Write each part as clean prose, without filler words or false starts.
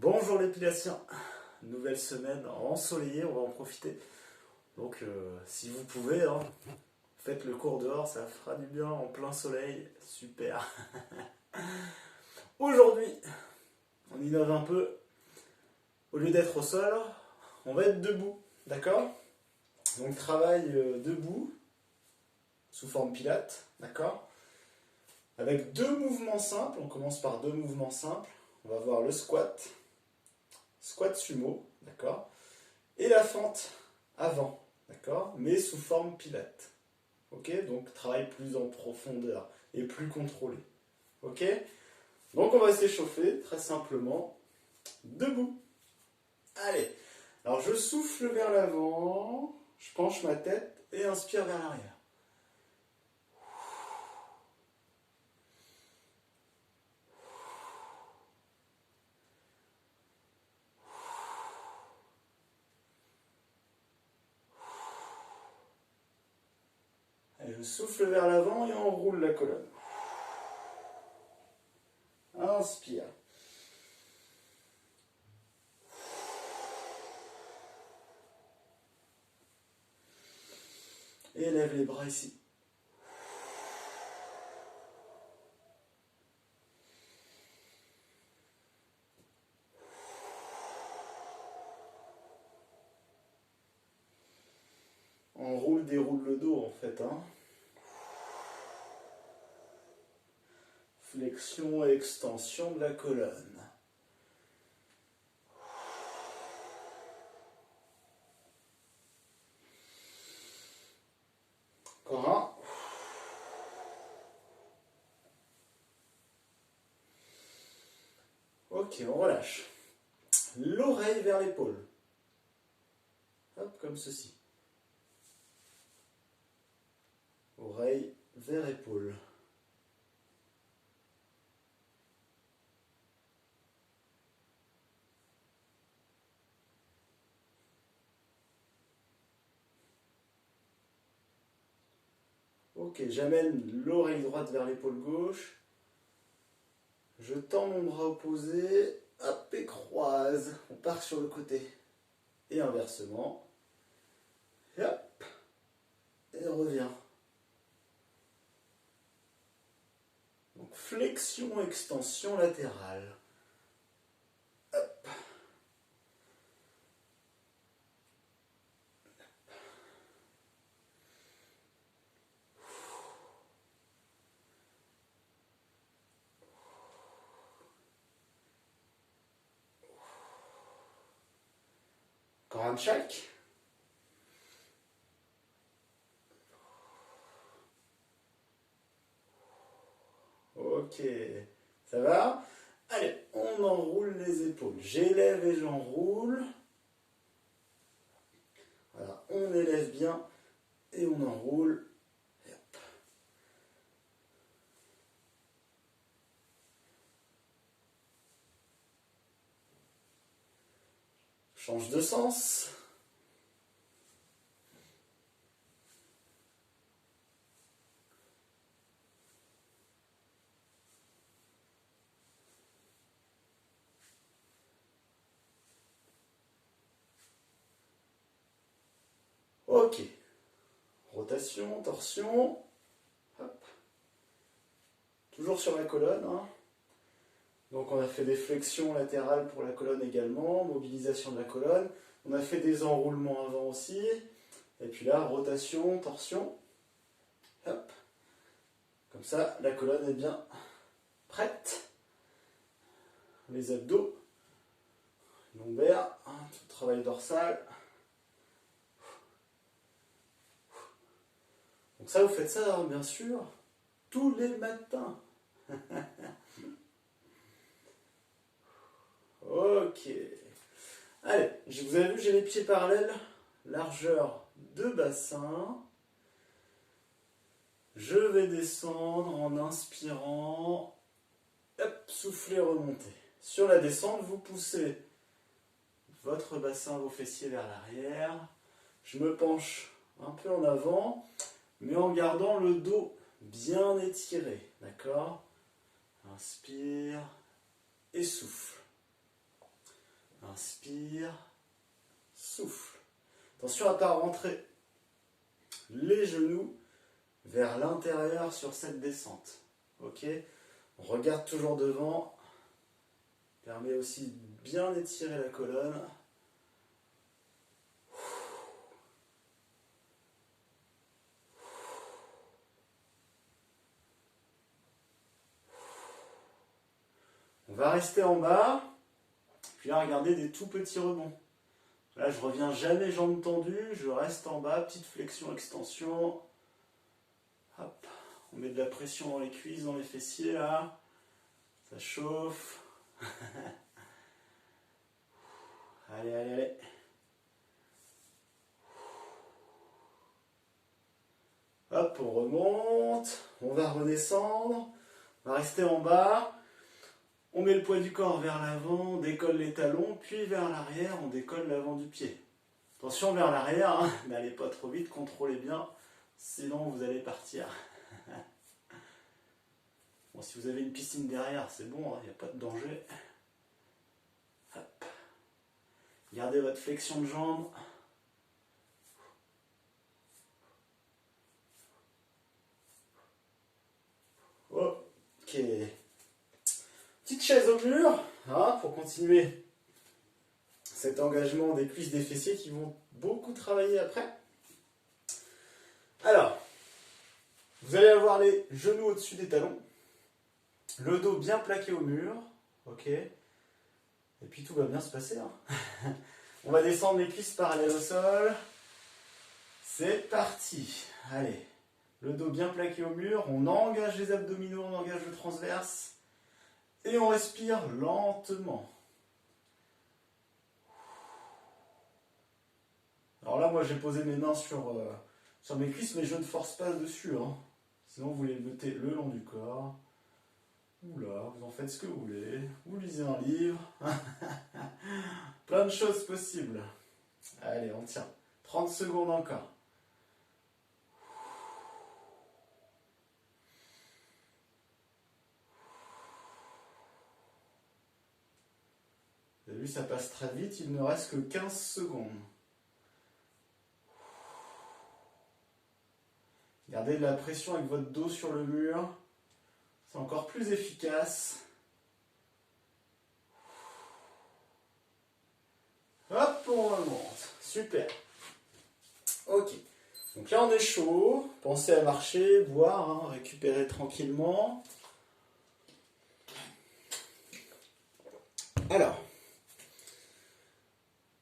Bonjour l'épilation, nouvelle semaine ensoleillée, on va en profiter. Donc si vous pouvez, faites le cours dehors, ça fera du bien en plein soleil, super. Aujourd'hui, on innove un peu. Au lieu d'être au sol, on va être debout, d'accord? Donc travail debout, sous forme pilates, d'accord? Avec deux mouvements simples, on commence par deux mouvements simples. On va voir le squat sumo, d'accord? Et la fente avant, d'accord? Mais sous forme pilates. Ok? Donc travail plus en profondeur et plus contrôlé. Ok? Donc on va s'échauffer très simplement debout. Allez, alors je souffle vers l'avant, je penche ma tête et inspire vers l'arrière. Allez, je souffle vers l'avant et on roule la colonne. Inspire. Et lève les bras ici. On roule, déroule le dos en fait. Flexion et extension de la colonne. Encore un. Ok, on relâche. L'oreille vers l'épaule. Hop, comme ceci. Oreille vers épaule. Ok, j'amène l'oreille droite vers l'épaule gauche. Je tends mon bras opposé. Hop, et croise. On part sur le côté. Et inversement. Et hop. Et on revient. Donc flexion, extension latérale. Hop. Encore un check. Ok, ça va? Allez, on enroule les épaules. J'élève et j'enroule. Voilà, on élève bien et on enroule. Et hop. Change de sens. Ok. Rotation, torsion. Hop. Toujours sur la colonne. Donc on a fait des flexions latérales pour la colonne également, mobilisation de la colonne. On a fait des enroulements avant aussi. Et puis là, rotation, torsion. Hop. Comme ça, la colonne est bien prête. Les abdos, lombaires, tout le travail dorsal. Donc ça, vous faites ça, bien sûr, tous les matins. Ok. Allez, vous avez vu, j'ai les pieds parallèles, largeur de bassin. Je vais descendre en inspirant. Hop, souffler, remonter. Sur la descente, vous poussez votre bassin, vos fessiers vers l'arrière. Je me penche un peu en avant, mais en gardant le dos bien étiré. D'accord? Inspire et souffle. Inspire. Souffle. Attention à ne pas rentrer les genoux vers l'intérieur sur cette descente. Ok? On regarde toujours devant. Permet aussi de bien étirer la colonne. On va rester en bas. Puis là, regardez des tout petits rebonds. Là, je reviens jamais jambes tendues. Je reste en bas. Petite flexion, extension. Hop. On met de la pression dans les cuisses, dans les fessiers là. Ça chauffe. Allez, allez, allez. Hop, on remonte. On va redescendre. On va rester en bas. On met le poids du corps vers l'avant, on décolle les talons, puis vers l'arrière, on décolle l'avant du pied. Attention vers l'arrière, hein, n'allez pas trop vite, contrôlez bien, sinon vous allez partir. Bon, si vous avez une piscine derrière, c'est bon, il n'y a pas de danger. Hop. Gardez votre flexion de jambe. Ok. Petite chaise au mur, hein, pour continuer cet engagement des cuisses, des fessiers qui vont beaucoup travailler après. Alors, vous allez avoir les genoux au-dessus des talons, le dos bien plaqué au mur, ok, et puis tout va bien se passer. Hein. On va descendre les cuisses parallèles au sol. C'est parti. Allez, le dos bien plaqué au mur, on engage les abdominaux, on engage le transverse. Et on respire lentement. Alors là, moi j'ai posé mes mains sur mes cuisses, mais je ne force pas dessus. Hein. Sinon, vous les mettez le long du corps. Ou là, vous en faites ce que vous voulez. Vous lisez un livre. Plein de choses possibles. Allez, on tient. 30 secondes encore. Vous avez vu, ça passe très vite, il ne reste que 15 secondes. Gardez de la pression avec votre dos sur le mur. C'est encore plus efficace. Hop, on remonte. Super. Ok. Donc là, on est chaud. Pensez à marcher, boire, hein, récupérer tranquillement. Alors,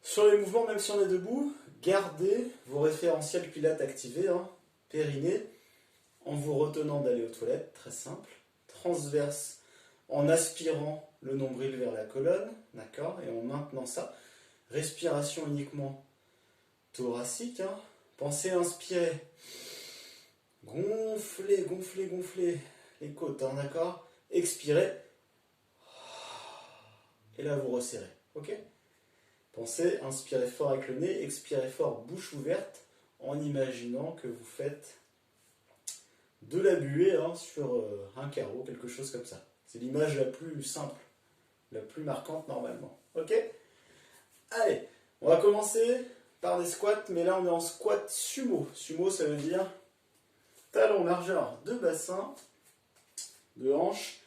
sur les mouvements, même si on est debout, gardez vos référentiels pilates activés, hein, périnée, en vous retenant d'aller aux toilettes, très simple, transverse, en aspirant le nombril vers la colonne, d'accord, et en maintenant ça, respiration uniquement thoracique, hein. Pensez à inspirer, gonflez, gonflez, gonflez les côtes, hein, d'accord, expirez, et là vous resserrez, ok. Pensez, inspirez fort avec le nez, expirez fort, bouche ouverte, en imaginant que vous faites de la buée, hein, sur un carreau, quelque chose comme ça. C'est l'image la plus simple, la plus marquante normalement. Ok? Allez, on va commencer par des squats, mais là on est en squat sumo. Sumo, ça veut dire talon largeur de bassin, de hanche,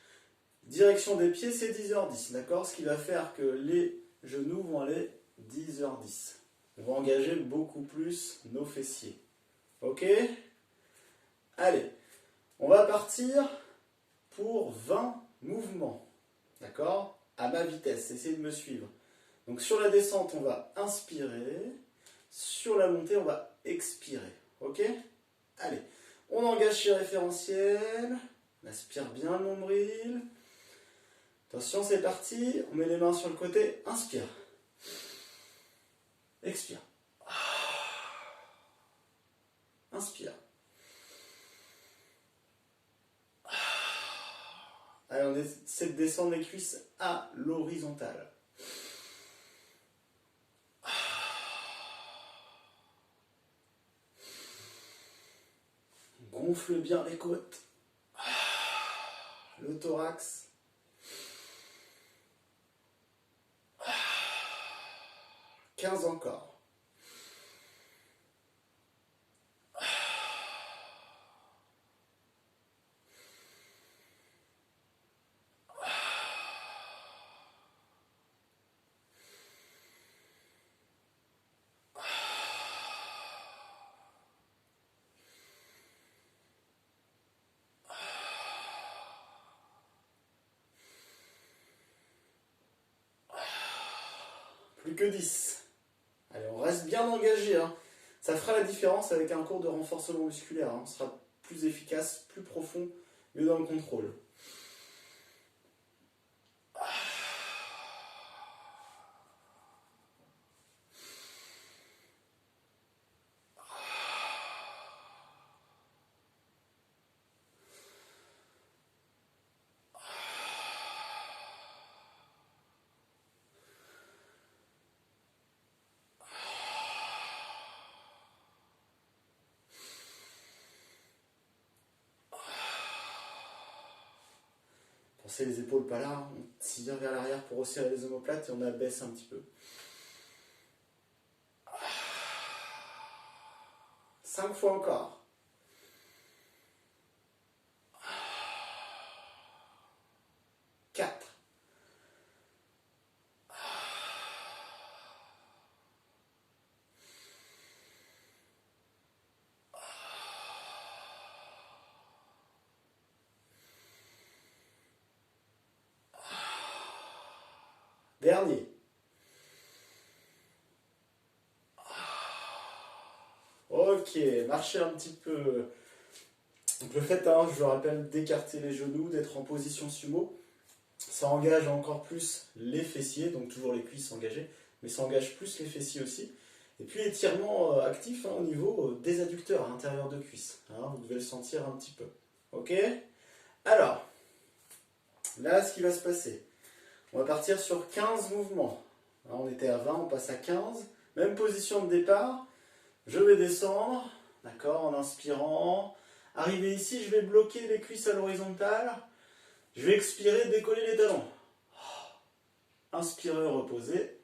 direction des pieds, c'est 10h10, d'accord? Ce qui va faire que les genoux vont aller 10h10. On va engager beaucoup plus nos fessiers. Ok? Allez, on va partir pour 20 mouvements. D'accord? À ma vitesse, essayez de me suivre. Donc sur la descente, on va inspirer. Sur la montée, on va expirer. Ok? Allez, on engage chez référentiel. On aspire bien le nombril. Attention, c'est parti. On met les mains sur le côté. Inspire. Expire. Inspire. Allez, on essaie de descendre les cuisses à l'horizontale. Gonfle bien les côtes. Le thorax. 15 encore. Plus que 10. Allez, on reste bien engagé. Hein. Ça fera la différence avec un cours de renforcement musculaire. Hein. On sera plus efficace, plus profond, mieux dans le contrôle. Pensez les épaules pas là, on tire vers l'arrière pour resserrer les omoplates et on abaisse un petit peu. 5 fois encore. 4. Dernier. Ok, marchez un petit peu. Donc le fait, hein, je vous rappelle, d'écarter les genoux, d'être en position sumo, ça engage encore plus les fessiers, donc toujours les cuisses engagées, mais ça engage plus les fessiers aussi. Et puis étirement actif hein, au niveau des adducteurs à l'intérieur de cuisse. Hein, vous devez le sentir un petit peu. Ok? Alors, là, ce qui va se passer, on va partir sur 15 mouvements. Là, on était à 20, on passe à 15. Même position de départ. Je vais descendre, d'accord, en inspirant. Arrivé ici, je vais bloquer les cuisses à l'horizontale. Je vais expirer, décoller les talons. Inspirer, reposer.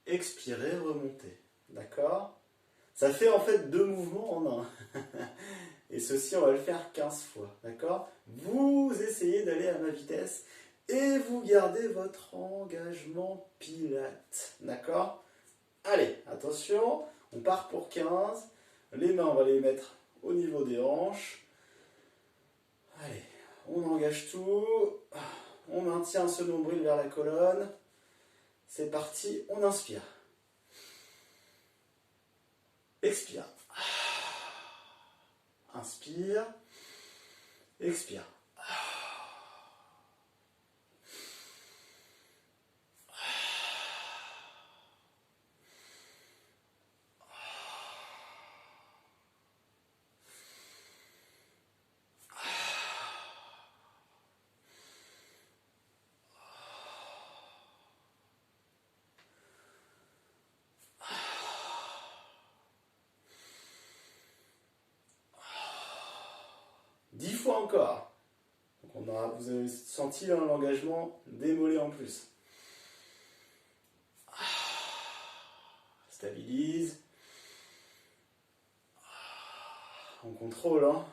Expirer, remonter. D'accord? Ça fait en fait 2 mouvements en un. Et ceci, on va le faire 15 fois. D'accord? Vous essayez d'aller à ma vitesse et vous gardez votre engagement pilate. D'accord? Allez, attention, on part pour 15. Les mains, on va les mettre au niveau des hanches. Allez, on engage tout. On maintient ce nombril vers la colonne. C'est parti, on inspire. Expire. Inspire. Expire. Dix fois encore. Donc vous avez senti l'engagement des mollets en plus. Stabilise. On contrôle. Hein.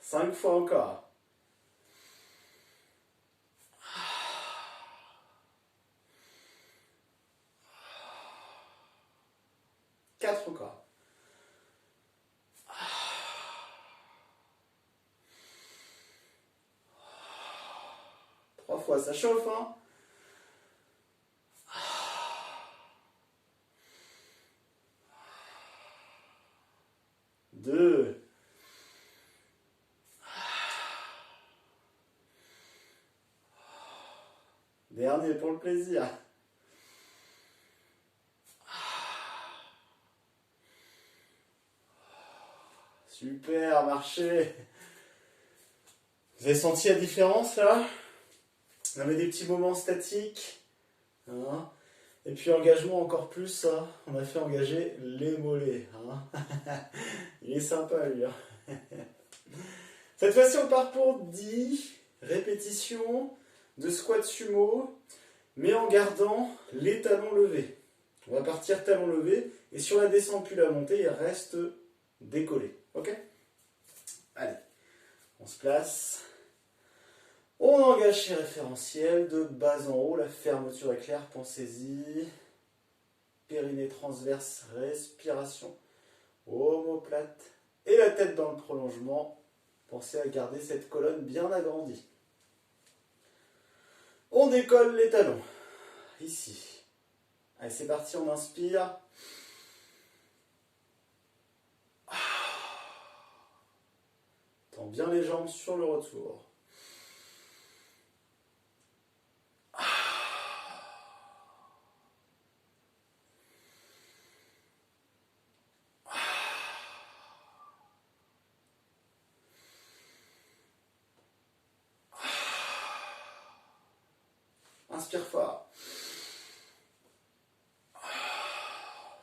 Cinq fois encore. 4 encore. 3 fois, ça chauffe, hein. 2. Dernier pour le plaisir. Super, marché. Vous avez senti la différence là? On avait des petits moments statiques. Hein, et puis engagement encore plus, hein, on a fait engager les mollets. Hein. Il est sympa lui. Hein. Cette fois-ci on part pour 10 répétitions de squat sumo, mais en gardant les talons levés. On va partir talons levés, et sur la descente puis la montée, il reste décollé. Ok? Allez, on se place. On engage chez référentiel, de bas en haut, la fermeture est claire, pensez-y. Périnée transverse, respiration, omoplate, et la tête dans le prolongement. Pensez à garder cette colonne bien agrandie. On décolle les talons, ici. Allez, c'est parti, on inspire. Tends bien les jambes sur le retour. Inspire fort.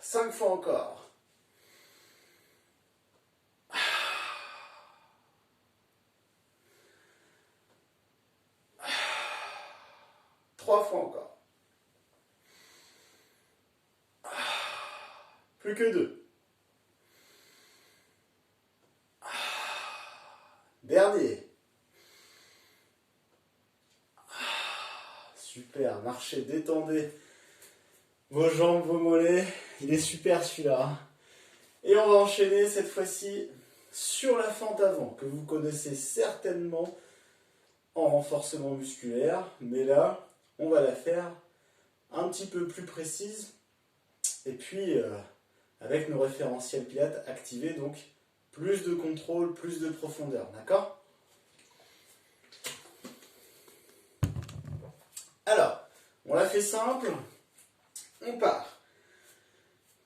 5 fois encore. 3 fois encore. Plus que 2. Dernier. Super, marchez, détendez vos jambes, vos mollets. Il est super celui-là. Et on va enchaîner cette fois-ci sur la fente avant, que vous connaissez certainement en renforcement musculaire. Mais là, on va la faire un petit peu plus précise. Et puis, avec nos référentiels pilates activés, donc plus de contrôle, plus de profondeur. D'accord ? Alors, on l'a fait simple. On part.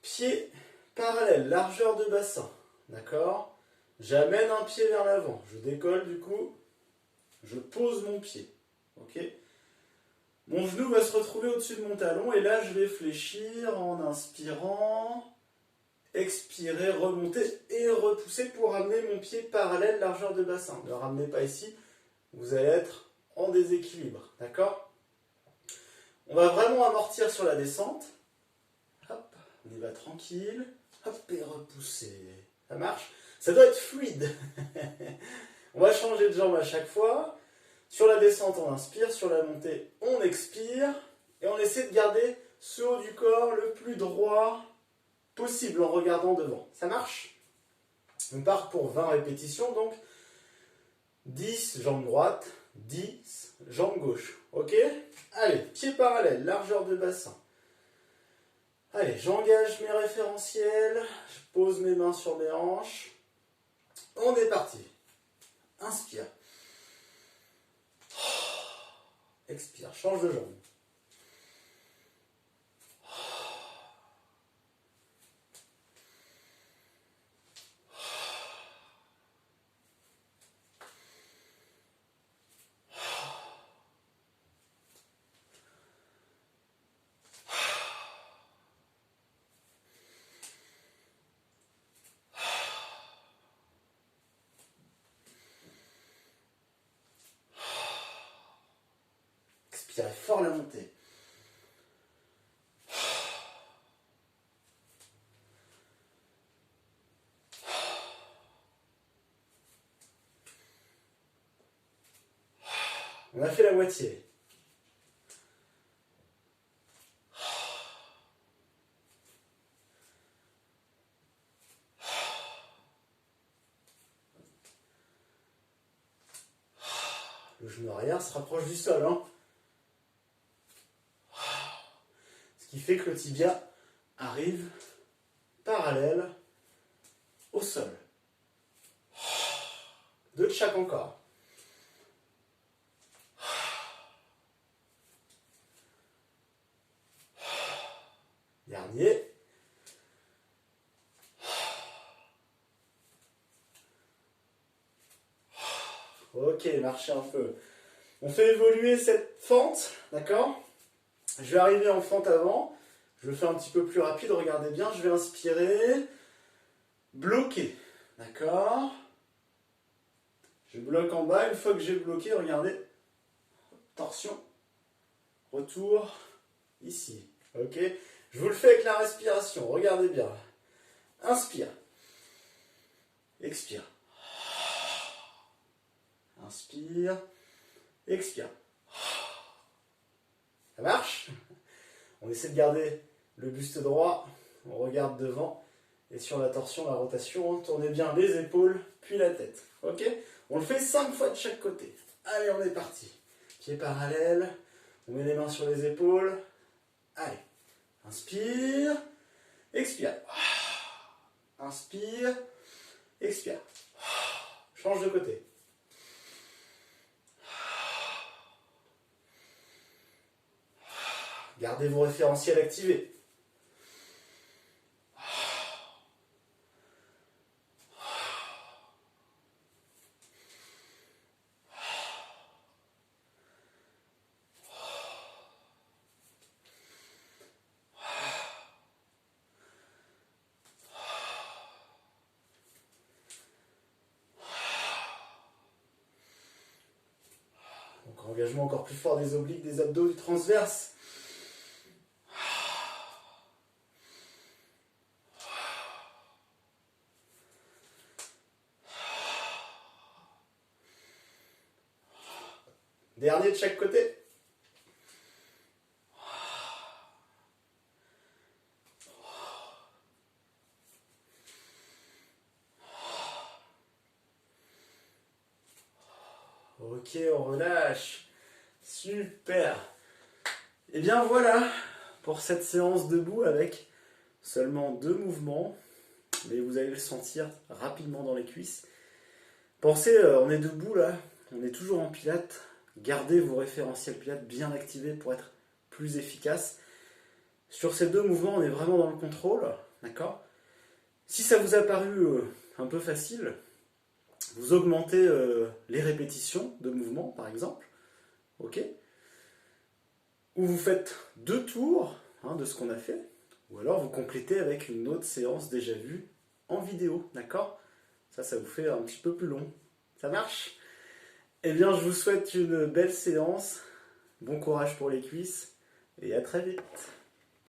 Pied parallèle, largeur de bassin. D'accord ? J'amène un pied vers l'avant. Je décolle du coup. Je pose mon pied. Ok ? Mon genou va se retrouver au-dessus de mon talon. Et là, je vais fléchir en inspirant. Expirer, remonter et repousser pour ramener mon pied parallèle, largeur de bassin. Ne le ramenez pas ici. Vous allez être en déséquilibre. D'accord ? On va vraiment amortir sur la descente. Hop, on y va tranquille. Hop, et repousser. Ça marche ? Ça doit être fluide. On va changer de jambe à chaque fois. Sur la descente, on inspire. Sur la montée, on expire. Et on essaie de garder ce haut du corps le plus droit possible en regardant devant. Ça marche ? On part pour 20 répétitions. Donc, 10 jambes droite, 10 jambes gauche. Ok ? Allez, pied parallèle, largeur de bassin. Allez, j'engage mes référentiels. Je pose mes mains sur mes hanches. On est parti. Inspire. Expire, change de jambe. Expirez fort la montée. On a fait la moitié. Le genou arrière se rapproche du sol. Hein. Ce qui fait que le tibia arrive parallèle au sol. 2 de chaque encore. Dernier. Ok, marchez un peu. On fait évoluer cette fente, d'accord? Je vais arriver en fente avant. Je le fais un petit peu plus rapide, regardez bien. Je vais inspirer. Bloquer, d'accord? Je bloque en bas. Une fois que j'ai bloqué, regardez. Torsion. Retour. Ici. Ok? Je vous le fais avec la respiration. Regardez bien. Inspire. Expire. Inspire. Expire. Ça marche? On essaie de garder le buste droit. On regarde devant. Et sur la torsion, la rotation, tournez bien les épaules, puis la tête. Ok? On le fait 5 fois de chaque côté. Allez, on est parti. Pieds parallèles. On met les mains sur les épaules. Allez. Inspire. Expire. Inspire. Expire. Change de côté. Gardez vos référentiels activés. Donc engagement encore plus fort des obliques, des abdos, du transverse. Dernier de chaque côté. Ok, on relâche. Super. Et bien voilà pour cette séance debout avec seulement 2 mouvements. Mais vous allez le sentir rapidement dans les cuisses. Pensez, on est debout là, on est toujours en pilates. Gardez vos référentiels pilates bien activés pour être plus efficace. Sur ces 2 mouvements, on est vraiment dans le contrôle, d'accord? Si ça vous a paru un peu facile, vous augmentez les répétitions de mouvements, par exemple, ok? Ou vous faites 2 tours de ce qu'on a fait, ou alors vous complétez avec une autre séance déjà vue en vidéo, d'accord? Ça vous fait un petit peu plus long. Ça marche? Eh bien, je vous souhaite une belle séance. Bon courage pour les cuisses et à très vite.